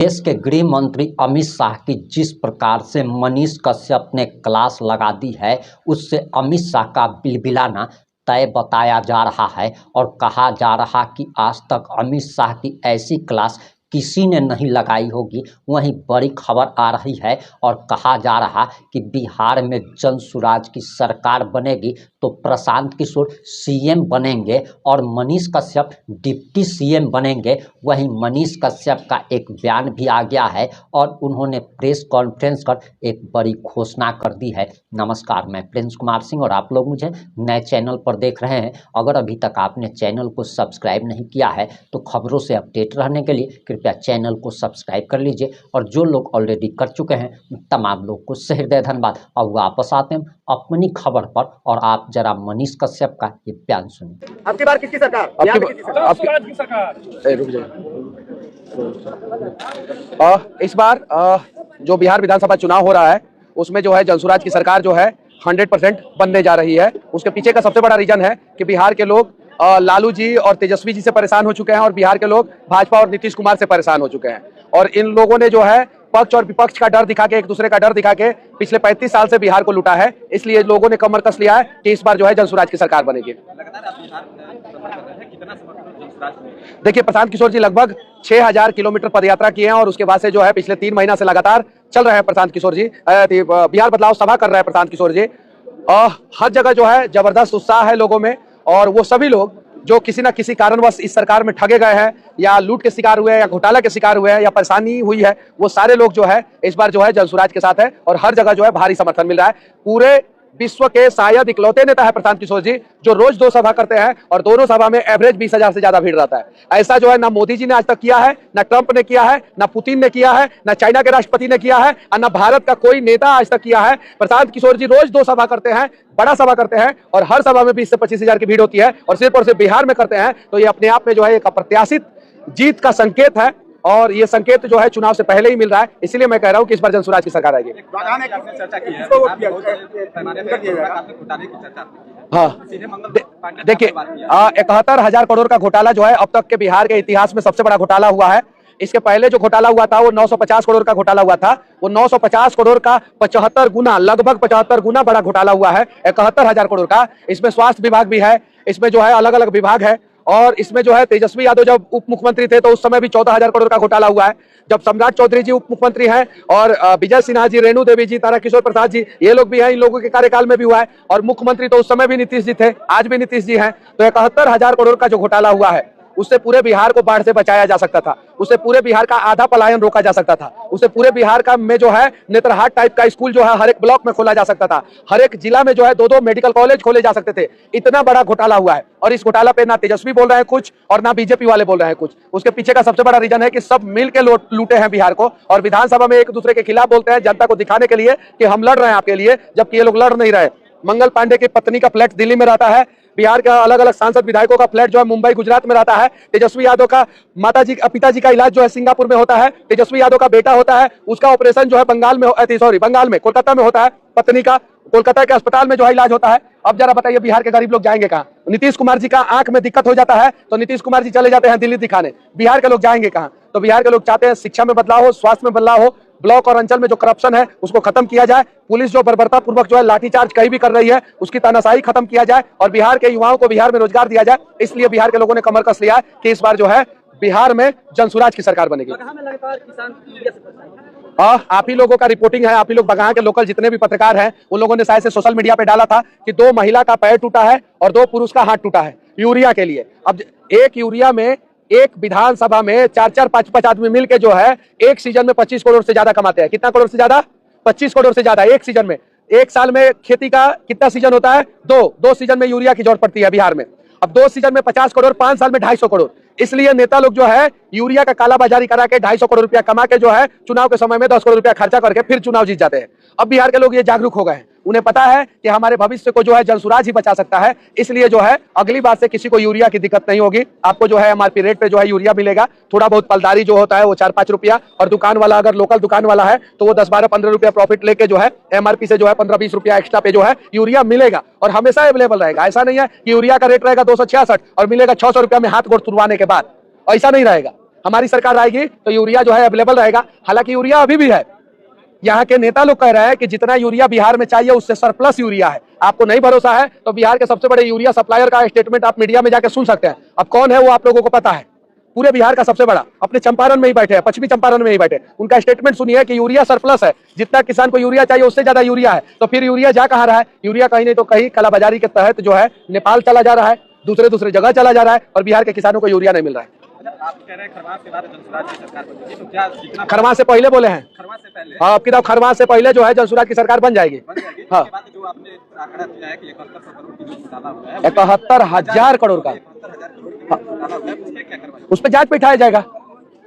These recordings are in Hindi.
देश के गृह मंत्री अमित शाह की जिस प्रकार से मनीष कश्यप ने क्लास लगा दी है, उससे अमित शाह का बिलबिलाना तय बताया जा रहा है और कहा जा रहा कि आज तक अमित शाह की ऐसी क्लास किसी ने नहीं लगाई होगी। वहीं बड़ी खबर आ रही है और कहा जा रहा कि बिहार में जनसुराज की सरकार बनेगी तो प्रशांत किशोर सीएम बनेंगे और मनीष कश्यप डिप्टी सीएम बनेंगे। वहीं मनीष कश्यप का एक बयान भी आ गया है और उन्होंने प्रेस कॉन्फ्रेंस कर एक बड़ी घोषणा कर दी है। नमस्कार, मैं प्रिंस कुमार सिंह और आप लोग मुझे नए चैनल पर देख रहे हैं। अगर अभी तक आपने चैनल को सब्सक्राइब नहीं किया है तो खबरों से अपडेट रहने के लिए कृपया चैनल को सब्सक्राइब कर लीजिए और जो लोग ऑलरेडी कर चुके हैं तमाम लोग को सहृदय धन्यवाद। अब वापस आते हैं अपनी खबर पर और आप जरा मनीष कश्यप का ये बयान सुनिए। आपकी बार किसकी सरकार? आपकी सरकार। रुक जाइए। इस बार जो बिहार विधानसभा चुनाव हो रहा है उसमें जो है जनसुराज की सरकार जो है 100% बनने जा रही है। उसके पीछे का सबसे बड़ा रीजन है कि बिहार के लोग लालू जी और तेजस्वी जी से परेशान हो चुके हैं और बिहार के लोग भाजपा और नीतीश कुमार से परेशान हो चुके हैं। और इन लोगों ने जो है पक्ष और विपक्ष का डर दिखा के, एक दूसरे का डर दिखा के पिछले 35 साल से बिहार को लूटा है। इसलिए लोगों ने कमर कस लिया है कि इस बार जो है जनसुराज की सरकार बनेगी। देखिए, प्रशांत किशोर जी लगभग 6000 किलोमीटर पदयात्रा किए हैं और उसके बाद से जो है पिछले 3 महीना से लगातार चल रहे हैं प्रशांत किशोर जी। बिहार बदलाव सभा कर रहे हैं प्रशांत किशोर जी। हर जगह जो है जबरदस्त उत्साह है लोगों में और वो सभी लोग जो किसी न किसी कारणवश इस सरकार में ठगे गए हैं या लूट के शिकार हुए हैं या घोटाला के शिकार हुए हैं या परेशानी हुई है, वो सारे लोग जो है इस बार जो है जनसुराज के साथ है और हर जगह जो है भारी समर्थन मिल रहा है। पूरे विश्व के शायद इकलौते नेता है प्रशांत किशोर जी जो रोज 2 सभा करते हैं और दोनों सभा में एवरेज 20,000 से ज्यादा भीड़ रहता है। ऐसा जो है ना मोदी जी ने आज तक किया है, ना ट्रंप ने किया है, ना पुतिन ने किया है, ना चाइना के राष्ट्रपति ने किया है और ना भारत का कोई नेता आज तक किया है। प्रशांत किशोर जी रोज 2 सभा करते हैं, बड़ा सभा करते हैं और हर सभा में 20 से 25,000 की भीड़ होती है और सिर्फ बिहार में करते हैं। तो ये अपने आप में जो है एक अप्रत्याशित जीत का संकेत है और ये संकेत जो है चुनाव से पहले ही मिल रहा है। इसलिए मैं कह रहा हूं कि इस बार जनसुराज की सरकार आएगी। हाँ, देखिए 71,000 करोड़ का घोटाला जो है अब तक के बिहार के इतिहास में सबसे बड़ा घोटाला हुआ है। इसके पहले जो घोटाला हुआ था वो 950 करोड़ का घोटाला हुआ था। वो 950 करोड़ का 75 गुना, लगभग 75 गुना बड़ा घोटाला हुआ है 71,000 करोड़ का। इसमें स्वास्थ्य विभाग भी है, इसमें जो है अलग अलग विभाग है और इसमें जो है तेजस्वी यादव जब उप मुख्यमंत्री थे तो उस समय भी 14,000 करोड़ का घोटाला हुआ है। जब सम्राट चौधरी जी उप मुख्यमंत्री हैं और विजय सिन्हा जी, रेणु देवी जी, ताराकिशोर प्रसाद जी, ये लोग भी हैं, इन लोगों के कार्यकाल में भी हुआ है और मुख्यमंत्री तो उस समय भी नीतीश जी थे, आज भी नीतीश जी हैं। तो 71,000 करोड़ का जो घोटाला हुआ है उससे पूरे बिहार को बाढ़ से बचाया जा सकता था, उससे पूरे बिहार का आधा पलायन रोका जा सकता था, उससे पूरे बिहार का में जो है नेत्रहाट टाइप का स्कूल जो है हर एक ब्लॉक में खोला जा सकता था, हर एक जिला में जो है 2-2 मेडिकल कॉलेज खोले जा सकते थे। इतना बड़ा घोटाला हुआ है और इस घोटाला पे ना तेजस्वी बोल रहे हैं कुछ और ना बीजेपी वाले बोल रहे हैं कुछ। उसके पीछे का सबसे बड़ा रीजन है कि सब मिल के लूटे हैं बिहार को और विधानसभा में एक दूसरे के खिलाफ बोलते हैं जनता को दिखाने के लिए कि हम लड़ रहे हैं आपके लिए, जबकि ये लोग लड़ नहीं रहे। मंगल पांडे की पत्नी का फ्लैट दिल्ली में रहता है, बिहार का अलग अलग सांसद विधायकों का फ्लैट जो है मुंबई गुजरात में रहता है। तेजस्वी यादव का पिताजी का इलाज जो है सिंगापुर में होता है। तेजस्वी यादव का बेटा होता है, उसका ऑपरेशन जो है कोलकाता में होता है। पत्नी का कोलकाता के अस्पताल में जो है इलाज होता है। अब जरा बताइए बिहार के गरीब लोग जाएंगे कहाँ? नीतीश कुमार जी का आंख में दिक्कत हो जाता है तो नीतीश कुमार जी चले जाते हैं दिल्ली दिखाने, बिहार के लोग जाएंगे कहाँ? तो बिहार के लोग चाहते हैं शिक्षा में बदलाव हो, स्वास्थ्य में बदलाव हो, ब्लॉक और अंचल में जो करप्शन है उसको खत्म किया जाए, पुलिस जो बर्बरता पूर्वक जो है लाठीचार्ज कहीं भी कर रही है उसकी तानाशाही खत्म किया जाए और बिहार के युवाओं को बिहार में रोजगार दिया जाए। इसलिए बिहार के लोगों ने कमर कस लिया है कि इस बार जो है बिहार में जनसुराज की सरकार बनेगी। आप ही लोगों का रिपोर्टिंग है, आप ही लोग बगहा के लोकल जितने भी पत्रकार हैं उन लोगों ने शायद से सोशल मीडिया पे डाला था कि 2 महिला का पैर टूटा है और 2 पुरुष का हाथ टूटा है यूरिया के लिए। अब एक यूरिया में एक विधानसभा में 4-4, 5-5 आदमी मिलके जो है एक सीजन में 25 करोड़ से ज्यादा कमाते हैं। कितना करोड़ से ज्यादा? 25 करोड़ से ज्यादा एक सीजन में। एक साल में खेती का कितना सीजन होता है? 2 सीजन में यूरिया की जरूरत पड़ती है बिहार में। अब 2 सीजन में 50 करोड़, 5 साल में 250 करोड़। इसलिए नेता लोग जो है यूरिया का कालाबाजारी करा के 250 करोड़ रुपया कमा के जो है चुनाव के समय में 10 करोड़ रुपया खर्चा करके फिर चुनाव जीत जाते हैं। अब बिहार के लोग ये जागरूक हो गए हैं, उन्हें पता है कि हमारे भविष्य को जो है जनसुराज ही बचा सकता है। इसलिए जो है अगली बार से किसी को यूरिया की दिक्कत नहीं होगी। आपको जो है एमआरपी रेट पे जो है यूरिया मिलेगा। थोड़ा बहुत पलदारी जो होता है वो 4-5 रुपया और दुकान वाला अगर लोकल दुकान वाला है तो वो 10-12-15 रुपया प्रॉफिट लेके जो है एमआरपी से जो है 15-20 रुपया एक्स्ट्रा पे जो है यूरिया मिलेगा और हमेशा अवेलेबल रहेगा। ऐसा नहीं है कि यूरिया का रेट रहेगा 266 और मिलेगा 600 रुपया में हाथ गोड़ तुड़वाने के बाद, ऐसा नहीं रहेगा। हमारी सरकार आएगी तो यूरिया जो है अवेलेबल रहेगा। हालांकि यूरिया अभी भी है, यहाँ के नेता लोग कह रहे हैं कि जितना यूरिया बिहार में चाहिए उससे सरप्लस यूरिया है। आपको नहीं भरोसा है तो बिहार के सबसे बड़े यूरिया सप्लायर का स्टेटमेंट आप मीडिया में जाकर सुन सकते हैं। अब कौन है वो आप लोगों को पता है, पूरे बिहार का सबसे बड़ा, अपने चंपारण में ही बैठे हैं, पश्चिमी चंपारण में ही बैठे। उनका स्टेटमेंट सुनिए कि यूरिया सरप्लस है, जितना किसान को यूरिया चाहिए उससे ज्यादा यूरिया है। तो फिर यूरिया जा कहाँ रहा है? यूरिया कहीं नहीं तो कहीं कालाबाजारी के तहत जो है नेपाल चला जा रहा है, दूसरे जगह चला जा रहा है, और बिहार के किसानों को यूरिया नहीं मिल रहा है। आप कह रहे हैं खरवास के बाद जनसुराज की सरकार बनेगी, तो क्या जितना खरवास से पहले बोले हैं? खरवास से पहले? हाँ, अब की तरफ खरवास से पहले जो है जनसुराज की सरकार बन जाएगी। हाँ, इसके बाद जो आपने आंकड़ा दिया है कि 7100 करोड़ की जो घोटाला हुआ है, 71,000 करोड़ का, 71,000 करोड़ की घोटाला हुआ है, उसमें क्या करवाया? उस पर जांच बिठाया जाएगा,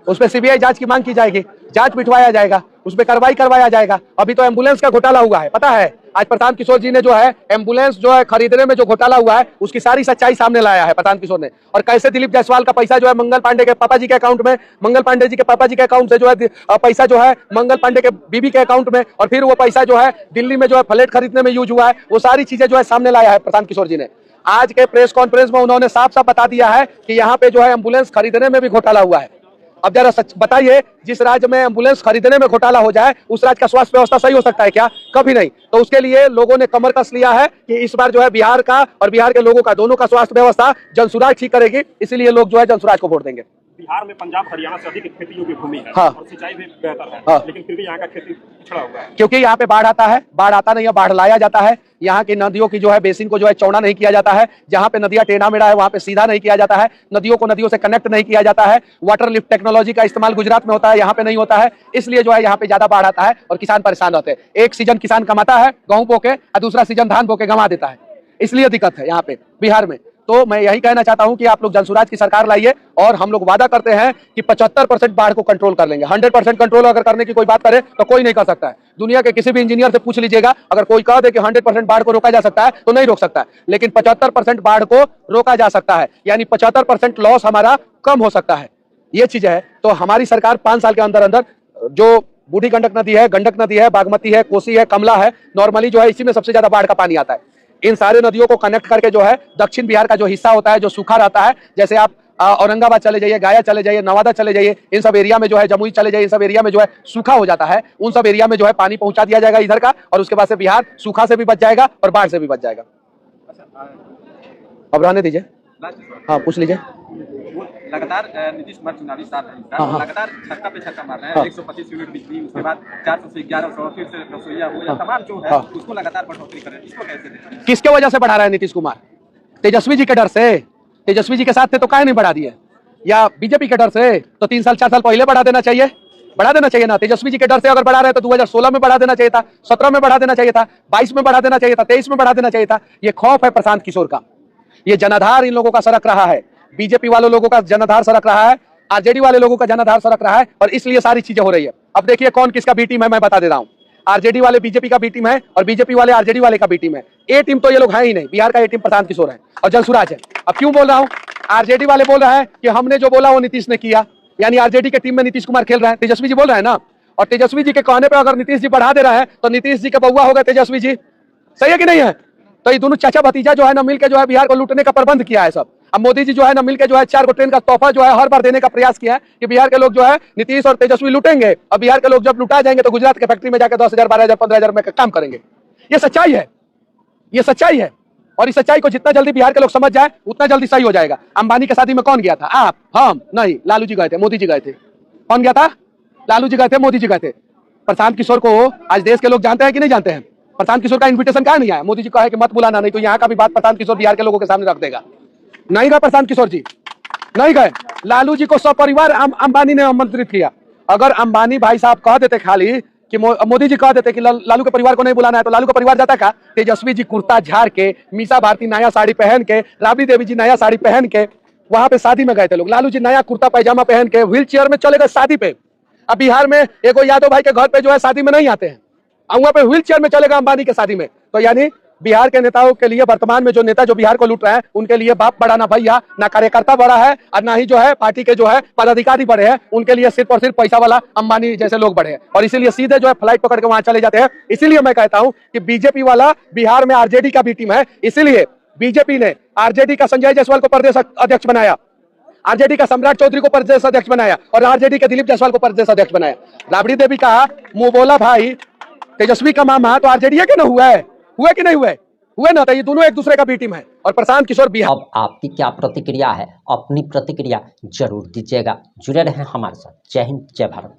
उस पर सीबीआई जांच की मांग की जाएगी, जांच बिठवाया जाएगा, उस पर कार्रवाई करवाया जाएगा। अभी तो एम्बुलेंस का घोटाला हुआ है, पता है? आज प्रशांत किशोर जी ने जो है एम्बुलेंस जो है खरीदने में जो घोटाला हुआ है उसकी सारी सच्चाई सामने लाया है प्रशांत किशोर ने। और कैसे दिलीप जायसवाल का पैसा जो है मंगल पांडे के पापा जी के अकाउंट में, मंगल पांडे जी के पापा जी के अकाउंट से जो है पैसा जो है मंगल पांडे के बीबी के अकाउंट में, और फिर वो पैसा जो है दिल्ली में जो है फ्लैट खरीदने में यूज हुआ है, वो सारी चीजें जो है सामने लाया है प्रशांत किशोर जी ने। आज के प्रेस कॉन्फ्रेंस में उन्होंने साफ साफ बता दिया है कि यहाँ पे जो है एम्बुलेंस खरीदने में भी घोटाला हुआ है। अब जरा सच बताइए, जिस राज्य में एम्बुलेंस खरीदने में घोटाला हो जाए उस राज्य का स्वास्थ्य व्यवस्था सही हो सकता है क्या? कभी नहीं। तो उसके लिए लोगों ने कमर कस लिया है कि इस बार जो है बिहार का और बिहार के लोगों का दोनों का स्वास्थ्य व्यवस्था जनसुराज ठीक करेगी, इसीलिए लोग जो है जनसुराज को वोट देंगे। बिहार में पंजाब हरियाणा से अधिक खेती योग्य भूमि है, हाँ, और सिंचाई भी बेहतर है, हाँ, लेकिन फिर भी यहाँ का खेती पिछड़ा हुआ है। क्योंकि यहाँ पे बाढ़ आता है, बाढ़ आता नहीं है, बाढ़ लाया जाता है। यहाँ की नदियों की जो है बेसिन को जो है चौड़ा नहीं किया जाता है, जहाँ पे नदियाँ टेढ़ा मेढ़ा है वहाँ पे सीधा नहीं किया जाता है, नदियों को नदियों से कनेक्ट नहीं किया जाता है। वाटर लिफ्ट टेक्नोलॉजी का इस्तेमाल गुजरात में होता है, यहाँ पे नहीं होता है, इसलिए जो है यहाँ पे ज्यादा बाढ़ आता है और किसान परेशान रहते हैं। एक सीजन किसान कमाता है गेहूं बो के और दूसरा सीजन धान बो के गंवा देता है, इसलिए दिक्कत है यहाँ पे बिहार में। तो मैं यही कहना चाहता हूं कि आप लोग जनसुराज की सरकार लाइए, और हम लोग वादा करते हैं कि 75% बाढ़ को कंट्रोल कर लेंगे। 100% कंट्रोल अगर करने की कोई बात करे तो कोई नहीं कर सकता है। दुनिया के किसी भी इंजीनियर से पूछ लीजिएगा, अगर कोई कह दे कि 100% बाढ़ को रोका जा सकता है तो नहीं रोक सकता है, लेकिन 75% बाढ़ को रोका जा सकता है, यानी 75% लॉस हमारा कम हो सकता है। ये चीज है। तो हमारी सरकार 5 साल के अंदर अंदर जो बूढ़ी गंडक नदी है, गंडक नदी है, बागमती है, कोसी है, कमला है, नॉर्मली जो है इसी में सबसे ज्यादा बाढ़ का पानी आता है। इन सारे नदियों को कनेक्ट करके जो है दक्षिण बिहार का जो हिस्सा होता है जो सूखा रहता है, जैसे आप औरंगाबाद चले जाइए, गया चले जाइए, नवादा चले जाइए, इन सब एरिया में जो है, जमुई चले जाइए, इन सब एरिया में जो है सूखा हो जाता है, उन सब एरिया में जो है पानी पहुंचा दिया जाएगा इधर का, और उसके बाद से बिहार सूखा से भी बच जाएगा और बाढ़ से भी बच जाएगा। अब रहने दीजिए, हाँ पूछ लीजिए। लगातार नीतीश कुमार चुनावी साथ है, हाँ। लगातार छक्का पे छक्का मार रहे हैं। हाँ। 125 यूनिट बिजली, उसके बाद 400 से 1100, फिर से रसोईया हो या तमाम जो है हाँ। उसको लगातार बढ़ोतरी कर रहे हैं। इसको कैसे देखें? किसके वजह से बढ़ा रहा है नीतीश कुमार? तेजस्वी जी के डर से। तेजस्वी जी के साथ थे तो काहे नहीं बढ़ा दिए? या बीजेपी के डर से? तो 3 साल 4 साल पहले बढ़ा देना चाहिए, बढ़ा देना चाहिए ना। तेजस्वी जी के डर से अगर बढ़ा रहे हैं तो 2016 में बढ़ा देना चाहिए था, 17 में बढ़ा देना चाहिए था, 22 में बढ़ा देना चाहिए था, 23 में बढ़ा देना चाहिए था। ये खौफ है प्रशांत किशोर का, ये जनाधार इन लोगों का सरक रहा है, बीजेपी वाले लोगों का जनाधार सरक रहा है, आरजेडी वाले लोगों का जनाधार सरक रहा है, और इसलिए सारी चीजें हो रही है। अब देखिए कौन किसका बी टीम है, मैं बता दे रहा हूं। आरजेडी वाले बीजेपी का बी टीम है और बीजेपी वाले आरजेडी वाले का बी टीम है। ए टीम तो ये लोग है ही नहीं, बिहार का ए टीम प्रशांत किशोर है और जनसुराज है। अब क्यों बोल रहा हूं? आरजेडी वाले बोल रहे हैं कि हमने जो बोला वो नीतीश ने किया, यानी आरजेडी के टीम में नीतीश कुमार खेल रहे हैं, तेजस्वी जी बोल रहे हैं ना। और तेजस्वी जी के कहने पर अगर नीतीश जी बढ़ा दे रहे हैं तो नीतीश जी का बउआ हो गए तेजस्वी जी, सही है कि नहीं है? तो ये दोनों चाचा भतीजा जो है ना मिलकर जो है बिहार को लूटने का प्रबंध किया है सब। अब मोदी जी जो है ना मिलकर जो है 4 ट्रेन का तोहफा जो है हर बार देने का प्रयास किया है कि बिहार के लोग जो है नीतीश और तेजस्वी लूटेंगे, और बिहार के लोग जब लुटा जाएंगे तो गुजरात के फैक्ट्री में जाकर 10,000, 12,000, 15,000 में काम करेंगे। ये सच्चाई है, ये सच्चाई है। और इस सच्चाई को जितना जल्दी बिहार के लोग समझ जाए उतना जल्दी सही हो जाएगा। अंबानी के शादी में कौन गया था? आप, हम नहीं, लालू जी गए थे, मोदी जी गए थे। कौन गया था? लालू जी गए थे, मोदी जी गए थे। प्रशांत किशोर को आज देश के लोग जानते हैं कि नहीं जानते हैं? प्रशांत किशोर का इन्विटेशन कहाँ नहीं आया? मोदी जी कहा है कि मत बुलाना, नहीं तो यहाँ का भी बात प्रशांत किशोर बिहार के लोगों के सामने रख देगा। नहीं गए प्रशांत किशोर जी, नहीं गए। लालू जी को सपरिवार अंबानी ने आमंत्रित किया। अगर अंबानी भाई साहब कह देते खाली कि मोदी जी कह देते कि लालू के परिवार को नहीं बुलाना है, तो लालू का परिवार जाता का? तेजस्वी जी कुर्ता झाड़ के, मीसा भारती नया साड़ी पहन के, राबड़ी देवी जी नया साड़ी पहन के वहां पे शादी में गए थे लोग। लालू जी नया कुर्ता पैजामा पहन के व्हील चेयर में चले गए शादी पे। अब बिहार में एगो यादव भाई के घर पे जो है शादी में नहीं आते हैं, वहां पे व्हील चेयर में चलेगा अंबानी के शादी में। तो यानी बिहार के नेताओं के लिए, वर्तमान में जो नेता जो बिहार को लूट रहे हैं, उनके लिए बाप बड़ा ना भैया, ना कार्यकर्ता बड़ा है, और ना ही जो है पार्टी के जो है पदाधिकारी बड़े हैं। उनके लिए सिर्फ और सिर्फ पैसा वाला अंबानी जैसे लोग बड़े हैं, और इसीलिए सीधे जो है फ्लाइट पकड़ के वहां चले जाते हैं। इसीलिए मैं कहता हूं कि बीजेपी वाला बिहार में आरजेडी का भी टीम है, इसीलिए बीजेपी ने आरजेडी का संजय जायसवाल को प्रदेश अध्यक्ष बनाया। आरजेडी का सम्राट चौधरी को प्रदेश अध्यक्ष बनाया और आरजेडी के दिलीप जायसवाल को प्रदेश अध्यक्ष बनाया। राबड़ी देवी का मुंह बोला भाई तेजस्वी का मामा तो आरजेडी के ना हुआ है, हुए कि नहीं हुए ना, तो ये दोनों एक दूसरे का बी टीम है। और प्रशांत किशोर बिहार। अब आपकी क्या प्रतिक्रिया है? अपनी प्रतिक्रिया जरूर दीजिएगा। जुड़े रहें हमारे साथ। जय हिंद, जय भारत।